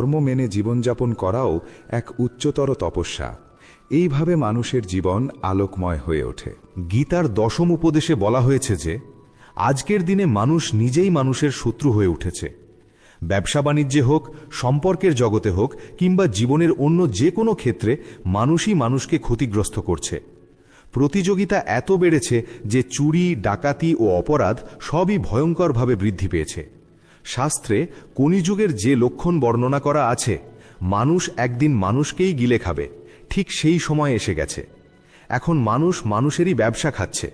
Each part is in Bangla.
ধর্ম মেনে জীবনযাপন করাও এক উচ্চতর তপস্যা। এইভাবে মানুষের জীবন আলোকময় হয়ে ওঠে। গীতার দশম উপদেশে বলা হয়েছে যে আজকের দিনে মানুষ নিজেই মানুষের শত্রু হয়ে উঠেছে। ব্যবসা বাণিজ্যে হোক, সম্পর্কের জগতে হোক, কিংবা জীবনের অন্য যে কোনো ক্ষেত্রে মানুষই মানুষকে ক্ষতিগ্রস্ত করছে। প্রতিযোগিতা এত বেড়েছে যে চুরি, ডাকাতি ও অপরাধ সবই ভয়ঙ্করভাবে বৃদ্ধি পেয়েছে। শাস্ত্রে কলিযুগের যে লক্ষণ বর্ণনা করা আছে, মানুষ একদিন মানুষকেই গিলে খাবে, ঠিক সেই সময় এসে গেছে। এখন মানুষ মানুষেরই ব্যবসা খাচ্ছে,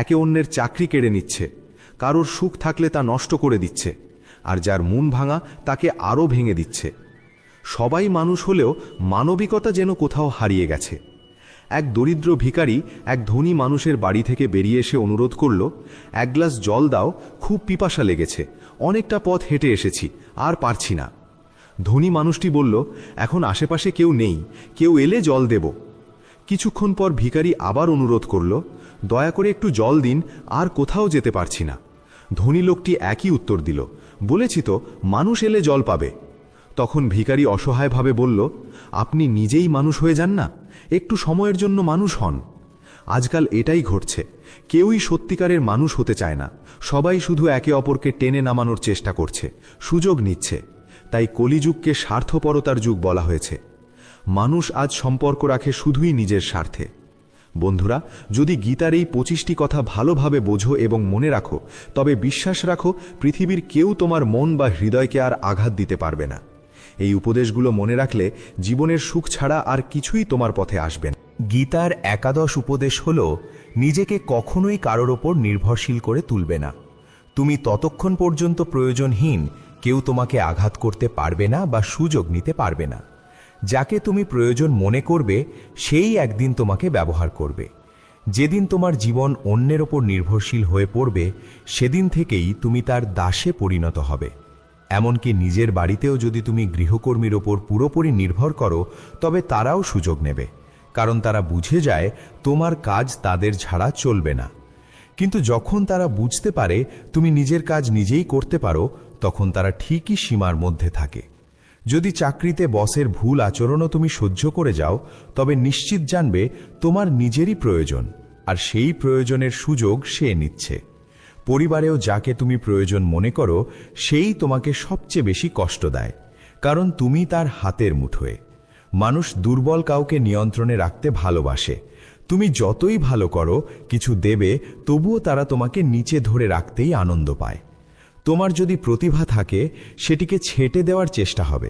একে অন্যের চাকরি কেড়ে নিচ্ছে, কারোর সুখ থাকলে তা নষ্ট করে দিচ্ছে, আর যার মন ভাঙা তাকে আরও ভেঙে দিচ্ছে। সবাই মানুষ হলেও মানবিকতা যেন কোথাও হারিয়ে গেছে। এক দরিদ্র ভিখারি এক ধনী মানুষের বাড়ি থেকে বেরিয়ে এসে অনুরোধ করল, এক গ্লাস জল দাও, খুব পিপাসা লেগেছে, অনেকটা পথ হেঁটে এসেছি, আর পারছি না। ধনী মানুষটি বলল, এখন আশেপাশে কেউ নেই, কেউ এলে জল দেব। কিছুক্ষণ পর ভিখারি আবার অনুরোধ করল, দয়া করে একটু জল দিন, আর কোথাও যেতে পারছি না। ধনী লোকটি একই উত্তর দিল, বলেছি তো মানুষ এলে জল পাবে। তখন ভিখারি অসহায়ভাবে বলল, আপনি নিজেই মানুষ হয়ে যান না, একটু সময়ের জন্য মানুষ হন। আজকাল এটাই ঘটছে, কেউই সত্যিকারের মানুষ হতে চায় না, সবাই শুধু একে অপরকে টেনে নামানোর চেষ্টা করছে, সুযোগ নিচ্ছে। তাই কলিযুগকে স্বার্থপরতার যুগ বলা হয়েছে। মানুষ আজ সম্পর্ক রাখে শুধুই নিজের স্বার্থে। বন্ধুরা, যদি গীতার এই 25টি কথা ভালোভাবে বোঝো এবং মনে রাখো, তবে বিশ্বাস রাখো পৃথিবীর কেউ তোমার মন বা হৃদয়কে আর আঘাত দিতে পারবে না। এই উপদেশগুলো মনে রাখলে জীবনের সুখ ছাড়া আর কিছুই তোমার পথে আসবে না। গীতার একাদশ উপদেশ হল, নিজেকে কখনোই কারোর ওপর নির্ভরশীল করে তুলবে না। তুমি ততক্ষণ পর্যন্ত প্রয়োজনহীন, কেউ তোমাকে আঘাত করতে পারবে না বা সুযোগ নিতে পারবে না। যাকে তুমি প্রয়োজন মনে করবে, সেই একদিন তোমাকে ব্যবহার করবে। যেদিন তোমার জীবন অন্যের ওপর নির্ভরশীল হয়ে পড়বে, সেদিন থেকেই তুমি তার দাসে পরিণত হবে। এমনকি নিজের বাড়িতেও যদি তুমি গৃহকর্মীর ওপর পুরোপুরি নির্ভর করো, তবে তারাও সুযোগ নেবে, কারণ তারা বুঝে যায় তোমার কাজ তাদের ছাড়া চলবে না। কিন্তু যখন তারা বুঝতে পারে তুমি নিজের কাজ নিজেই করতে পারো, তখন তারা ঠিকই সীমার মধ্যে থাকে। যদি চাকরিতে বসের ভুল আচরণও তুমি সহ্য করে যাও, তবে নিশ্চিত জানবে তোমার নিজেরই প্রয়োজন, আর সেই প্রয়োজনের সুযোগ সে নিচ্ছে। পরিবারেও যাকে তুমি প্রয়োজন মনে করো, সেই তোমাকে সবচেয়ে বেশি কষ্ট দেয়, কারণ তুমি তার হাতের মুঠোয়। মানুষ দুর্বল কাউকে নিয়ন্ত্রণে রাখতে ভালোবাসে। তুমি যতই ভালো করো, কিছু দেবে, তবুও তারা তোমাকে নিচে ধরে রাখতেই আনন্দ পায়। তোমার যদি প্রতিভা থাকে, সেটিকে ছেঁটে দেওয়ার চেষ্টা হবে,